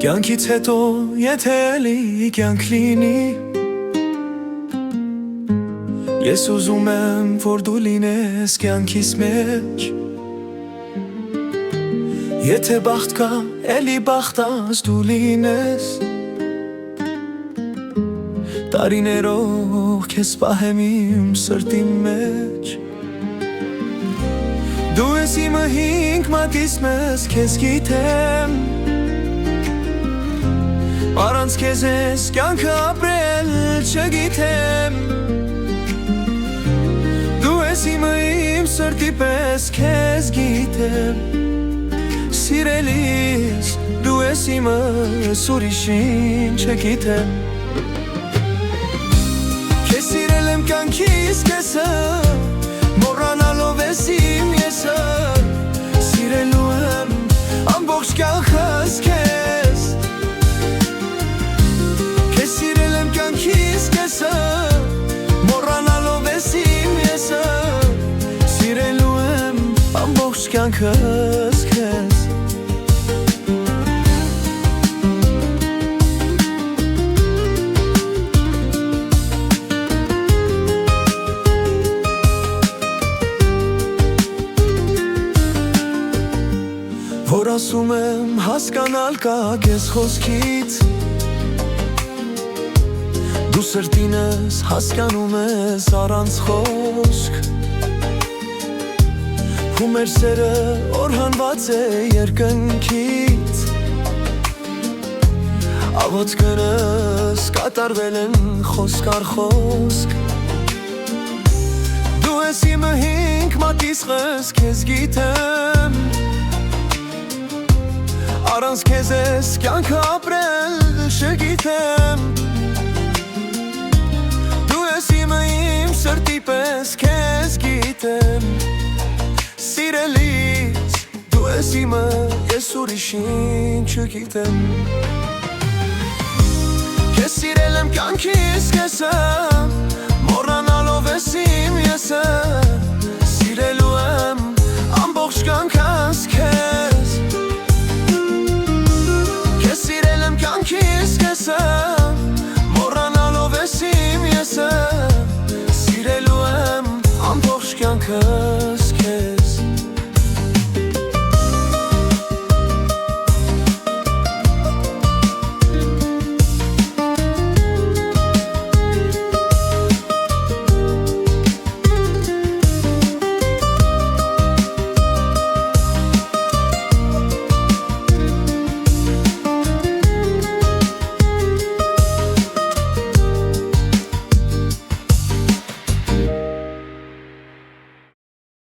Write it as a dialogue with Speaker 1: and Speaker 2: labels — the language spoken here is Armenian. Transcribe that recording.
Speaker 1: Կյանքից հետո եթե էլի կյանք լինի, ես ուզում եմ, որ դու լինես կյանքիս մեջ։ Եթե բախտ կա, էլի բախտած դու լինես, տարիներով քեզ պահեմ իմ սրտի մեջ։ Դու ես իմը հինգ մատից մեզ, քեզ գիտեմ, առանց քեզ ես կյանքը ապրել չգիտեմ։ Դու ես իմը իմ սրտի պես, քեզ գիտեմ, սիրելիս, դու ես իմը ուրիշին չգիտեմ։ Քեզ սիրել եմ կյանքիս կեսը, մոռանալով ես իմ եսը, սիրելու եմ ամբողջ կյանքս քեզ։ Քեզ սիրել եմ կյանքիս կեսը, մոռանալով ես իմ եսը, սիրելու եմ ամբողջ կյանքս քեզ։ Որ ասում եմ հասկանալ կա քեզ խոսքից, դու սրտինս հասկանում ես առանց խոսք, ու մեր սերը օրհանված է երկնքից, աղոթքներս կատարվել են խոսք առ խոսք։ Դու ես իմը հինգ մատից խես, քեզ գիտեմ, առանց քեզ ես կյանքը ապրել չգիտեմ։ Դու ես իմը իմ սրտի պես, քեզ գիտեմ, սիրելիս, դու ես իմը, ես ուրիշին չգիտեմ։ Քեզ սիրել եմ կյանքիս կեսը, մոռանալով ես իմ եսը, սիրելու եմ ամբողջ կյանքս քեզ։ Կյանքիս կեսը, մոռանալով ես իմ եսը, սիրելու եմ ամբողջ կյանքը